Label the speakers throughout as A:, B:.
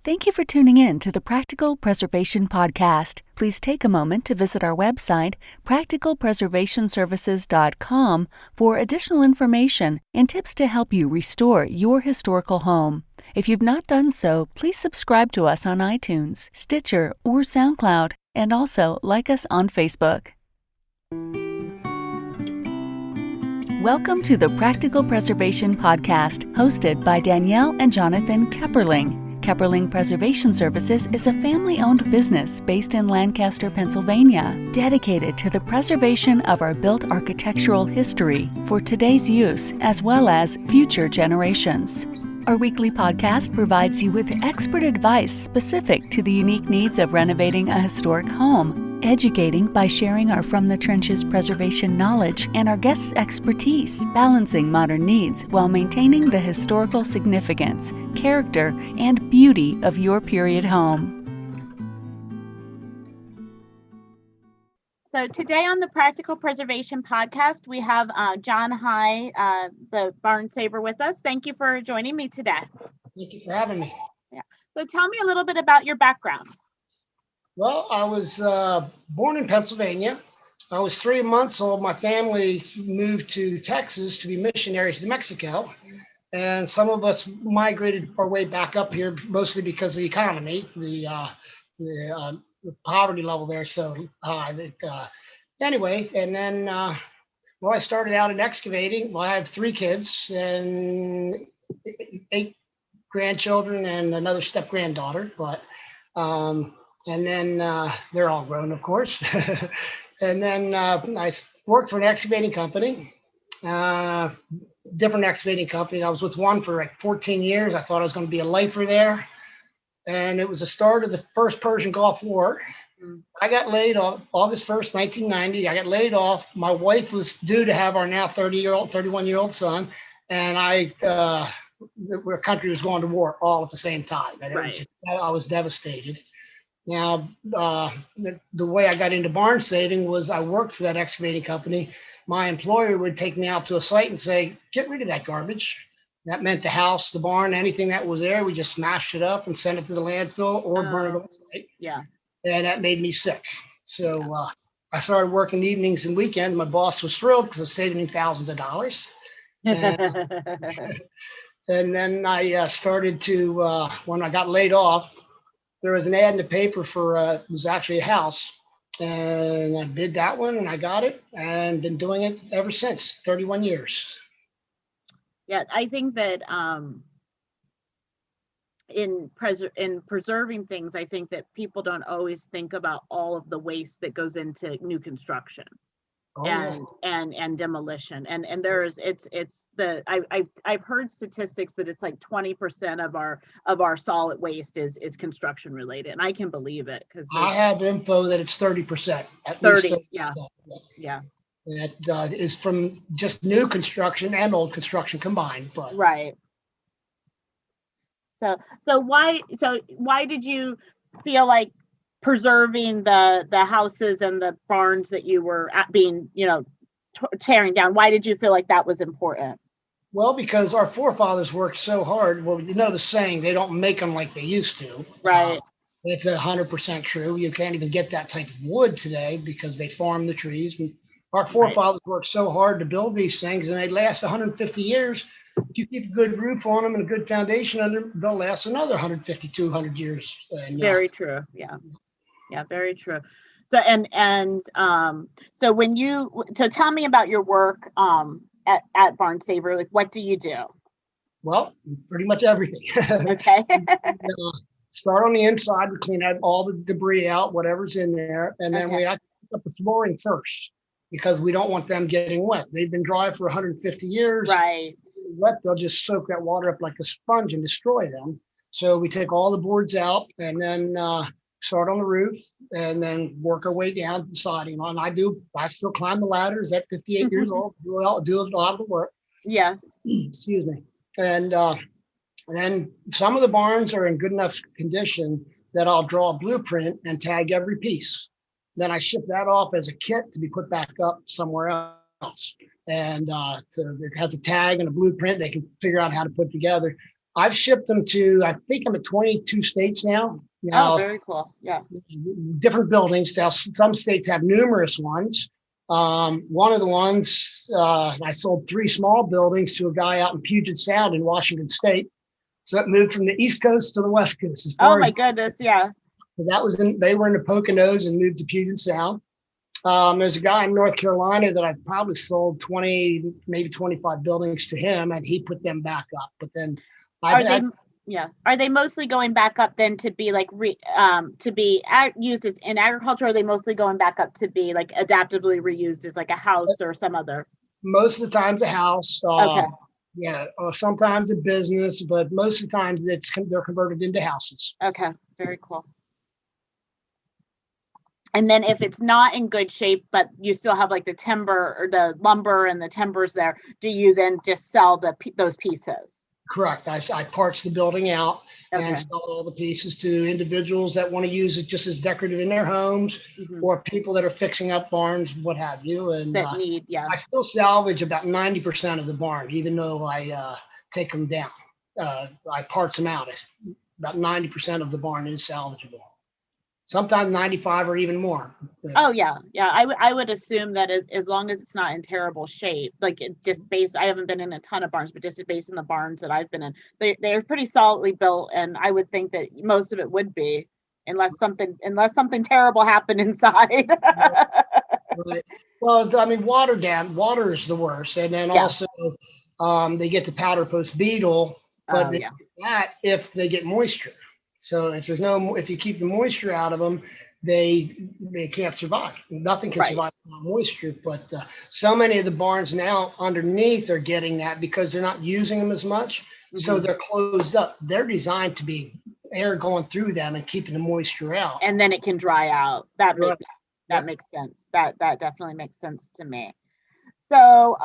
A: Thank you for tuning in to the Practical Preservation Podcast. Please take a moment to visit our website, practicalpreservationservices.com, for additional information and tips to help you restore your historical home. If you've not done so, please subscribe to us on iTunes, Stitcher, or SoundCloud, and also like us on Facebook. Welcome to the Practical Preservation Podcast, hosted by Danielle and Jonathan Kepperling. Kepperling Preservation Services is a family-owned business based in Lancaster, Pennsylvania, dedicated to the preservation of our built architectural history for today's use as well as future generations. Our weekly podcast provides you with expert advice specific to the unique needs of renovating a historic home, educating by sharing our From the Trenches preservation knowledge and our guests' expertise, balancing modern needs while maintaining the historical significance, character, and beauty of your period home.
B: So today on the Practical Preservation Podcast, we have John High, the barn saver, with us. Thank you for joining me today.
C: Thank you for having me.
B: Yeah. So tell me a little bit about your background.
C: Well, I was born in Pennsylvania. I was 3 months old. My family moved to Texas to be missionaries to Mexico. And some of us migrated our way back up here, mostly because of the economy. The poverty level there so high that anyway, and then I started out in excavating. Well, I have 3 kids and 8 grandchildren and another step granddaughter, but and then they're all grown, of course. And then I worked for an excavating company, different excavating company. I was with one for like 14 years. I thought I was going to be a lifer there. And it was the start of the first Persian Gulf War. I got laid off August 1st, 1990. I got laid off. My wife was due to have our now 31-year-old son. And the country was going to war all at the same time. And I was devastated. Now, the way I got into barn saving was I worked for that excavating company. My employer would take me out to a site and say, get rid of that garbage. That meant the house, the barn, anything that was there, we just smashed it up and sent it to the landfill or burn it away.
B: Yeah.
C: And that made me sick. So I started working evenings and weekends. My boss was thrilled because it was saving me thousands of dollars. And then I started to, when I got laid off, there was an ad in the paper for, it was actually a house. And I bid that one and I got it and been doing it ever since, 31 years.
B: Yeah, I think that in preserving things, I think that people don't always think about all of the waste that goes into new construction and demolition. And I've heard statistics that it's like 20% of our solid waste is construction related, and I can believe it because
C: I have info that it's 30%.
B: 30, yeah.
C: That is from just new construction and old construction combined. But
B: right. So why did you feel like preserving the houses and the barns that you were tearing down? Why did you feel like that was important?
C: Well, because our forefathers worked so hard. Well, you know the saying, they don't make them like they used to.
B: Right.
C: It's 100% true. You can't even get that type of wood today because they farm the trees. Our forefathers worked so hard to build these things, and they last 150 years. If you keep a good roof on them and a good foundation under them, they'll last another 150, 200 years.
B: Very true. Yeah, very true. So so tell me about your work at Barn Saver. Like, what do you do?
C: Well, pretty much everything.
B: Okay.
C: Start on the inside. We clean out all the debris out, whatever's in there, and then we have to pick up the flooring first, because we don't want them getting wet. They've been dry for 150 years.
B: Right.
C: Wet, they'll just soak that water up like a sponge and destroy them. So we take all the boards out and then start on the roof and then work our way down to the siding. And I still climb the ladders at 58 years old, do a lot of the work.
B: Yes.
C: Excuse me. And then some of the barns are in good enough condition that I'll draw a blueprint and tag every piece. Then I ship that off as a kit to be put back up somewhere else. And so it has a tag and a blueprint. They can figure out how to put together. I've shipped them to, I think I'm at 22 states now.
B: Oh,
C: Now,
B: very cool. Yeah.
C: different buildings. Now, some states have numerous ones. One of the ones, I sold 3 small buildings to a guy out in Puget Sound in Washington State. So it moved from the East Coast to the West Coast. As
B: Oh
C: far
B: my
C: as
B: goodness. Yeah.
C: that was they were in the Poconos and moved to Puget Sound. There's a guy in North Carolina that I probably sold 20, maybe 25 buildings to him, and he put them back up. But then
B: Are they, yeah. Are they mostly going back up then to be like used as in agriculture? Or are they mostly going back up to be like adaptively reused as like a house or some other?
C: most of the time the house.
B: Okay.
C: Yeah, or sometimes a business, but most of the times they're converted into houses.
B: Okay. Very cool. And then if it's not in good shape, but you still have like the timber or the lumber and the timbers there, do you then just sell those pieces?
C: Correct. I parts the building out
B: Okay.
C: and sell all the pieces to individuals that want to use it just as decorative in their homes,
B: Mhm.
C: or people that are fixing up barns, what have you. And
B: That need, yeah.
C: I still salvage about 90% of the barn, even though I take them down. I parts them out. About 90% of the barn is salvageable. Sometimes 95 or even more.
B: Oh yeah, yeah. I would assume that as long as it's not in terrible shape, like just based. I haven't been in a ton of barns, but just based on the barns that I've been in, they're pretty solidly built, and I would think that most of it would be, unless something terrible happened inside.
C: Right. Well, I mean, water is the worst, and then
B: Yeah.
C: also they get the powder post beetle, but
B: Oh
C: they
B: yeah.
C: get that if they get moisture. So if you keep the moisture out of them, they can't survive. Nothing can
B: Right.
C: survive without moisture. But so many of the barns now underneath are getting that because they're not using them as much. So
B: Mhm.
C: they're closed up. They're designed to be air going through them and keeping the moisture out.
B: And then it can dry out. That
C: Right.
B: makes sense. That definitely makes sense to me. So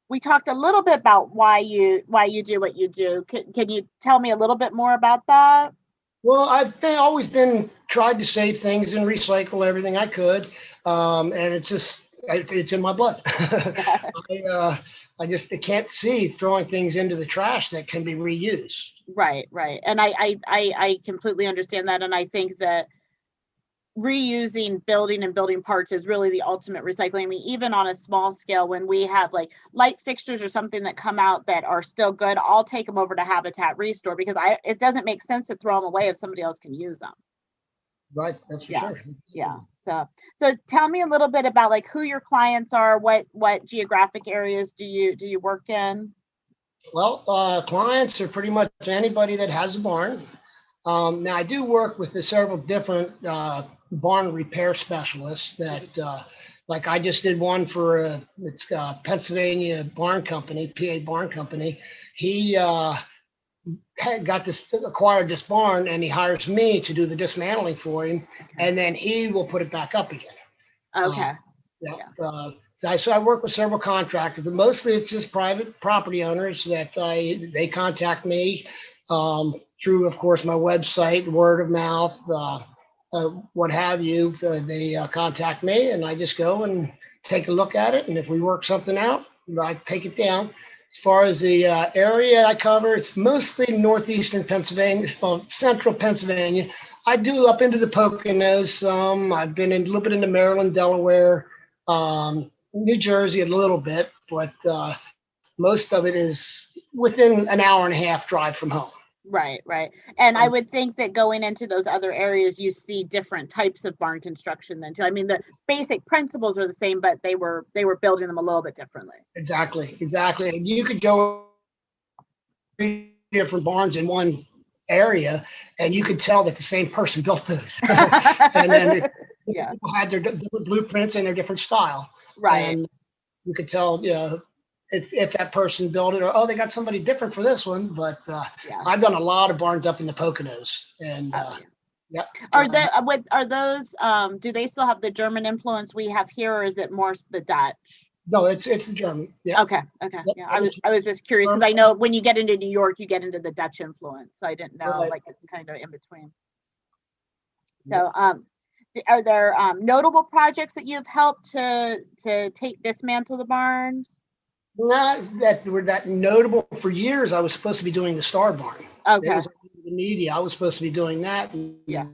B: we talked a little bit about why you do what you do. Can you tell me a little bit more about that?
C: Well, always been tried to save things and recycle everything I could, and it's in my blood. I can't see throwing things into the trash that can be reused.
B: Right, right. And I completely understand that. And I think that reusing building parts is really the ultimate recycling. I mean, even on a small scale, when we have like light fixtures or something that come out that are still good, I'll take them over to Habitat Restore because it doesn't make sense to throw them away if somebody else can use them.
C: Right, that's for
B: Yeah.
C: sure.
B: Yeah. So tell me a little bit about like who your clients are, what geographic areas do you work in?
C: Well, clients are pretty much anybody that has a barn. Now, I do work with several different barn repair specialists that, like I just did one for it's Pennsylvania Barn Company, PA Barn Company. He acquired this barn, and he hires me to do the dismantling for him, and then he will put it back up again.
B: Okay.
C: Yeah. So I work with several contractors, but mostly it's just private property owners that they contact me through, of course, my website, word of mouth, what have you. They contact me, and I just go and take a look at it. And if we work something out, I take it down. As far as the area I cover, it's mostly northeastern Pennsylvania, central Pennsylvania. I do up into the Poconos. I've been a little bit into Maryland, Delaware, New Jersey a little bit, but most of it is within an hour and a half drive from home.
B: Right, right. And I would think that going into those other areas, you see different types of barn construction then too. I mean, the basic principles are the same, but they were building them a little bit differently.
C: Exactly. And you could go different barns in one area, and you could tell that the same person built those. And then
B: Yeah.
C: people had their different blueprints and their different style.
B: Right.
C: And you could tell, if that person built it, or they got somebody different for this one. But
B: Yeah.
C: I've done a lot of barns up in the Poconos, and
B: yeah. Are those do they still have the German influence we have here, or is it more the Dutch?
C: No, it's the German. Yeah.
B: Okay.
C: Yep.
B: Yeah. I was just curious because I know when you get into New York, you get into the Dutch influence. So I didn't know,
C: Right.
B: like it's kind of in between. So are there notable projects that you've helped to dismantle the barns?
C: not that were that notable for years. I was supposed to be doing the Star Barn. It
B: Okay.
C: was the media. I was supposed to be doing that. And
B: Yeah.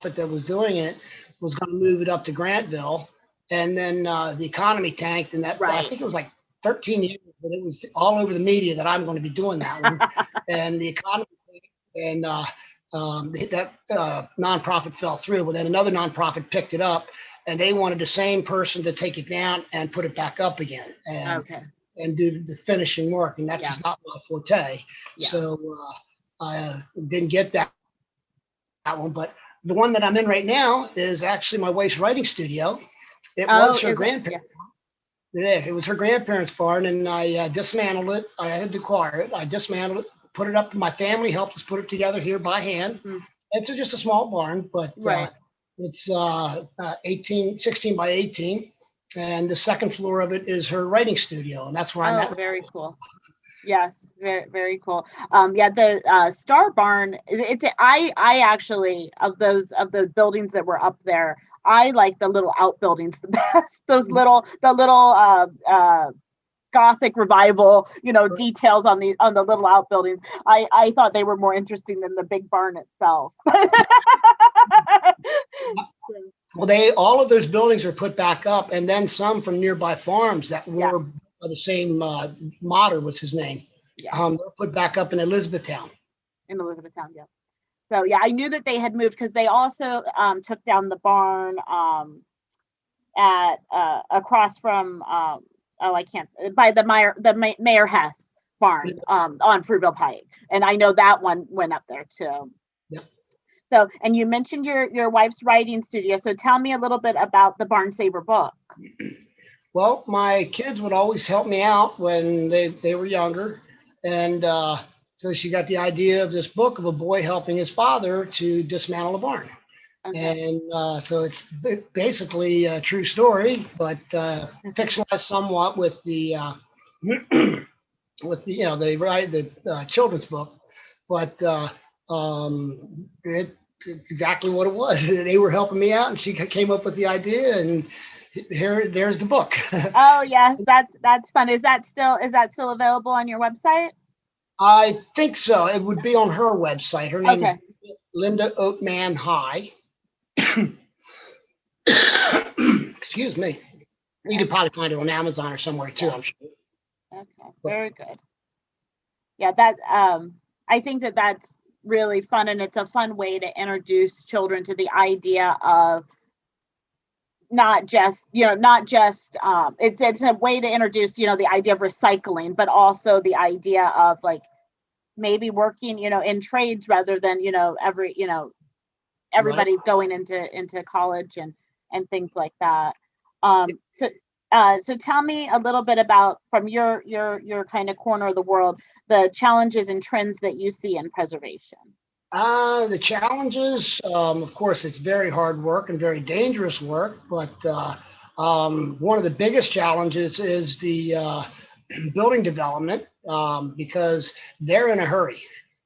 C: that was doing it was going to move it up to Grantville, and then the economy tanked, and that I
B: Right.
C: think it was like 13 years, but it was all over the media that I'm going to be doing that one, and the economy tanked, and that nonprofit fell through, but then another nonprofit picked it up, and they wanted the same person to take it down and put it back up again,
B: Okay.
C: and do the finishing work, and that's
B: Yeah.
C: just not my forte.
B: Yeah.
C: So I didn't get that one, but the one that I'm in right now is actually my wife's writing studio. It was her grandparents. Yeah, it was her grandparents' barn, and I dismantled it. I had to acquire it. I dismantled it, put it up. My family helped us put it together here by hand. It's just a small barn, but
B: Right.
C: it's 16 by 18. And the second floor of it is her writing studio, and that's where I'm at.
B: Very cool. Yes, very, very cool. Yeah, the Star Barn, I actually, of those buildings that were up there, I like the little outbuildings the best. The little Gothic revival, details on the little outbuildings. I thought they were more interesting than the big barn itself.
C: Well, all of those buildings are put back up, and then some from nearby farms that were the same. Motter was his name.
B: Yeah.
C: They're put back up in Elizabethtown.
B: Yeah. So yeah, I knew that they had moved because they also took down the barn at across from by the Mayor Hess barn on Fruitville Pike, and I know that one went up there too.
C: Yep.
B: So, and you mentioned your wife's writing studio. So tell me a little bit about the Barn Saver book.
C: Well, my kids would always help me out when they were younger. And so she got the idea of this book of a boy helping his father to dismantle a barn. Okay. And so it's basically a true story, but fictionalized somewhat with the children's book. But it's exactly what it was. They were helping me out, and she came up with the idea, and there's the book.
B: Oh yes, that's fun. Is that still available on your website?
C: I think so. It would be on her website. Her name is Linda Oatman High. Excuse me. You could probably find it on Amazon or somewhere too, I'm sure.
B: Okay, very good. Yeah, that I think that's really fun, and it's a fun way to introduce children to the idea of not just it's a way to introduce the idea of recycling, but also the idea of like maybe working in trades rather than everybody right. going into college and things like that. So tell me a little bit about, from your kind of corner of the world, the challenges and trends that you see in preservation.
C: The challenges, of course, it's very hard work and very dangerous work, but one of the biggest challenges is the building development, because they're in a hurry.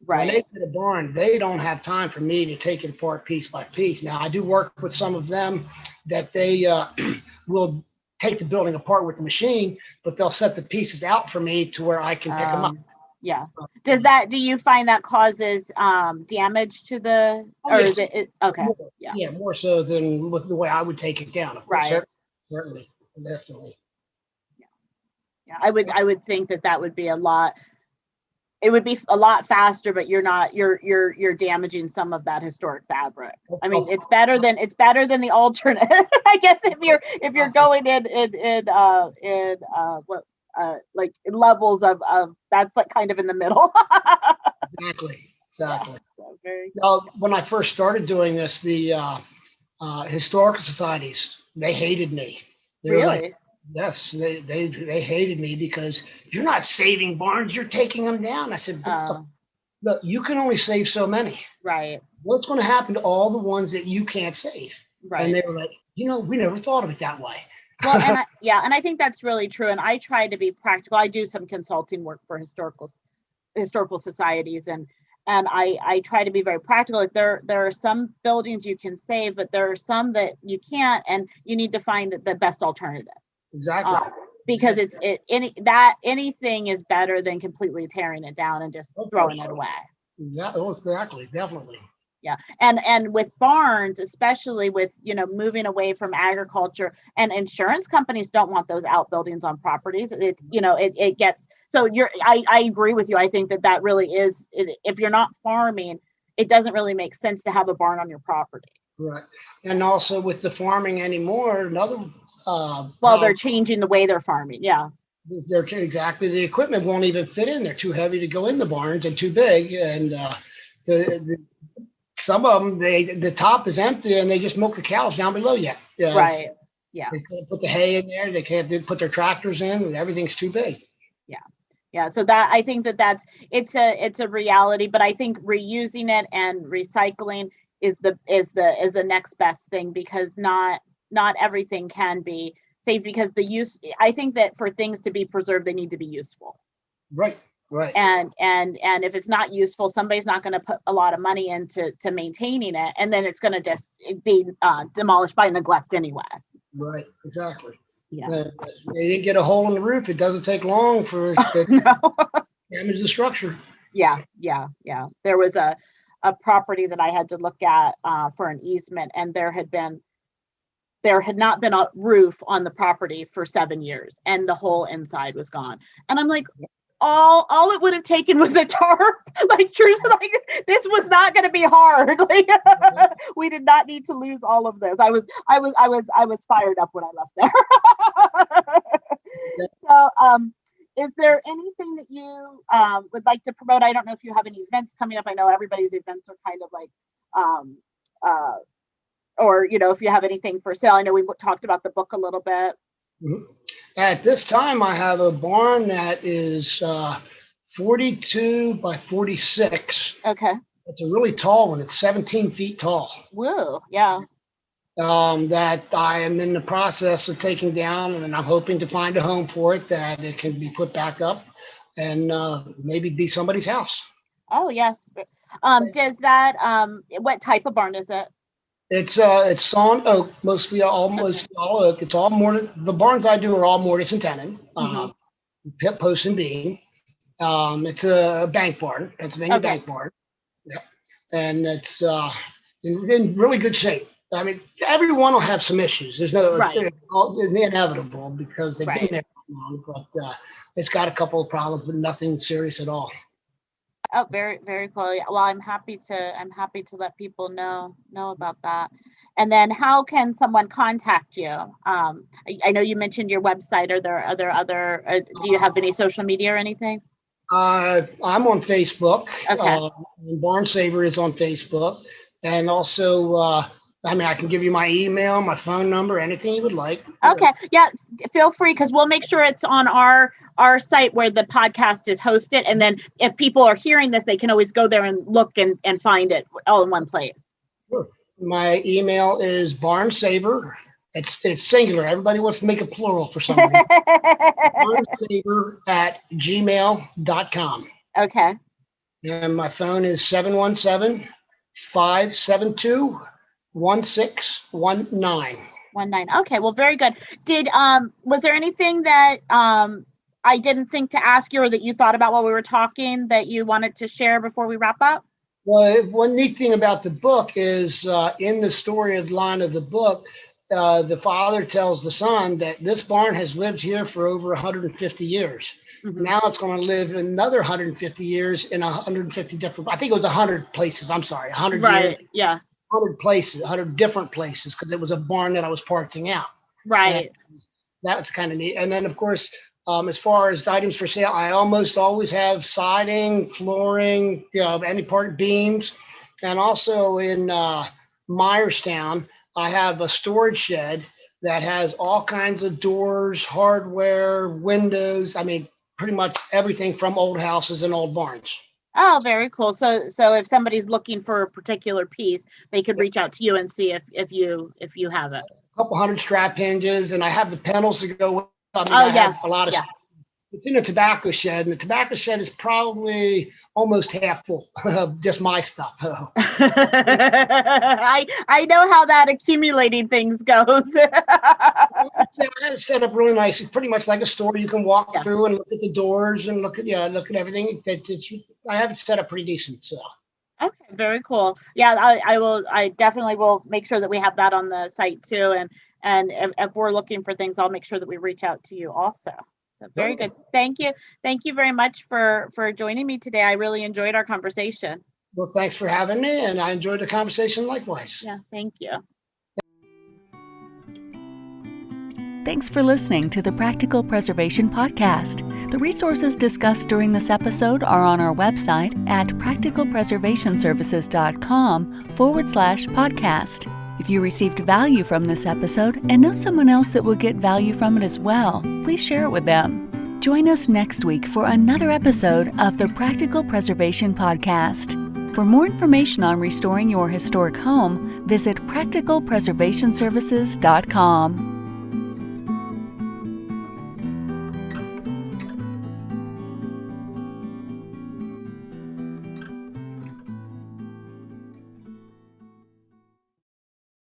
C: Right. When they get a barn, they don't have time for me to take it apart piece by piece. Now, I do work with some of them that they will take the building apart with the machine, but they'll set the pieces out for me to where I can pick them up.
B: Yeah. Do you find that causes damage to the, is it okay?
C: More, more so than with the way I would take it down. Of course, right. Certainly, definitely.
B: Yeah. I would think that would be a lot. It would be a lot faster, but you're damaging some of that historic fabric. I mean, it's better than the alternate. I guess if you're going in like levels of that's like kind of in the middle.
C: Exactly. Yeah,
B: so very
C: when I first started doing this, the historical societies, they hated me. They were like, yes, they hated me because you're not saving barns, you're taking them down. I said, look, you can only save so many.
B: Right.
C: What's going to happen to all the ones that you can't save?
B: Right.
C: And they were like, we never thought of it that way.
B: Well, and I think that's really true. And I try to be practical. I do some consulting work for historical societies, and I try to be very practical. Like there are some buildings you can save, but there are some that you can't, and you need to find the best alternative.
C: Exactly.
B: because anything is better than completely tearing it down and just throwing it away.
C: Exactly, definitely.
B: Yeah. And with barns, especially with, moving away from agriculture, and insurance companies don't want those outbuildings on properties. It gets, so I agree with you. I think that really is, if you're not farming, it doesn't really make sense to have a barn on your property.
C: Right. And also with the farming anymore, another,
B: they're changing the way they're farming. Yeah.
C: Exactly. The equipment won't even fit in. They're too heavy to go in the barns and too big. And, some of them, the top is empty and they just milk the cows down below yet. Yeah,
B: right. Yeah.
C: They can't put the hay in there. They can't put their tractors in, and everything's too big.
B: Yeah. Yeah. So that, I think that's it's a reality, but I think reusing it and recycling is the next best thing, because not everything can be saved, because I think that for things to be preserved, they need to be useful.
C: Right. Right.
B: And if it's not useful, somebody's not going to put a lot of money into maintaining it, and then it's going to just be demolished by neglect anyway.
C: Right. Exactly.
B: Yeah.
C: They didn't get a hole in the roof. It doesn't take long for it to damage the structure.
B: Yeah. There was a property that I had to look at for an easement, and there had not been a roof on the property for 7 years, and the whole inside was gone. And I'm like, all it would have taken was a tarp. Like, truthfully, like, this was not going to be hard. Like, we did not need to lose all of this. I was fired up when I left there. So, is there anything that you would like to promote? I don't know if you have any events coming up. I know everybody's events are kind of like, or if you have anything for sale. I know we talked about the book a little bit.
C: Mm-hmm. At this time, I have a barn that is 42 by 46.
B: Okay.
C: It's a really tall one. It's 17 feet tall.
B: Whoa, yeah.
C: That I am in the process of taking down, and I'm hoping to find a home for it, that it can be put back up and maybe be somebody's house.
B: Oh, yes. Does that, what type of barn is it?
C: It's sawn oak, mostly almost all oak. It's all mortar. The barns I do are all mortise and tenon, pit post and beam. It's a bank barn, Pennsylvania bank barn. Yeah, and it's in really good shape. I mean, everyone will have some issues. There's no, it's inevitable because they've been there for long. But it's got a couple of problems, but nothing serious at all.
B: Oh, very, very cool. Well, I'm happy to let people know about that. And then how can someone contact you? I know you mentioned your website. Are there other, do you have any social media or anything?
C: I'm on Facebook.
B: Okay.
C: Barn Saver is on Facebook. And also, I can give you my email, my phone number, anything you would like.
B: Okay. Yeah, feel free, because we'll make sure it's on our site where the podcast is hosted. And then if people are hearing this, they can always go there and look and find it all in one place.
C: Sure. My email is barnsaver. It's singular. Everybody wants to make it plural for some reason. barnsaver@gmail.com.
B: Okay.
C: And my phone is 717-572-1619.
B: 19. Okay, well, very good. Was there anything that I didn't think to ask you, or that you thought about while we were talking, that you wanted to share before we wrap up?
C: Well, one neat thing about the book is in the story line of the book, the father tells the son that this barn has lived here for over 150 years. Mm-hmm. Now it's going to live another 150 years in 150 different, I think it was 100 places. I'm sorry, 100 years.
B: Yeah.
C: 100 places, 100 different places, because it was a barn that I was parting out.
B: Right.
C: And that was kind of neat. And then, of course, as far as the items for sale, I almost always have siding, flooring, any part beams. And also in Myerstown, I have a storage shed that has all kinds of doors, hardware, windows. I mean, pretty much everything from old houses and old barns.
B: Oh, very cool. So if somebody's looking for a particular piece, they could reach out to you and see if you have it.
C: A couple hundred strap hinges, and I have the panels to go with.
B: Have
C: a lot of stuff. It's in a tobacco shed, and the tobacco shed is probably almost half full of just my stuff.
B: I know how that accumulating things goes.
C: So I had it set up really nice. It's pretty much like a store. You can walk
B: Yeah.
C: through and look at the doors and look at everything. I have it set up pretty decent. So
B: Okay, very cool. Yeah, I definitely will make sure that we have that on the site too. And if we're looking for things, I'll make sure that we reach out to you also. So very good. Thank you. Thank you very much for joining me today. I really enjoyed our conversation.
C: well, thanks for having me, and I enjoyed the conversation likewise.
B: Yeah, thank you.
A: Thanks for listening to the Practical Preservation Podcast. The resources discussed during this episode are on our website at practicalpreservationservices.com/podcast. If you received value from this episode and know someone else that will get value from it as well, please share it with them. Join us next week for another episode of the Practical Preservation Podcast. For more information on restoring your historic home, visit practicalpreservationservices.com.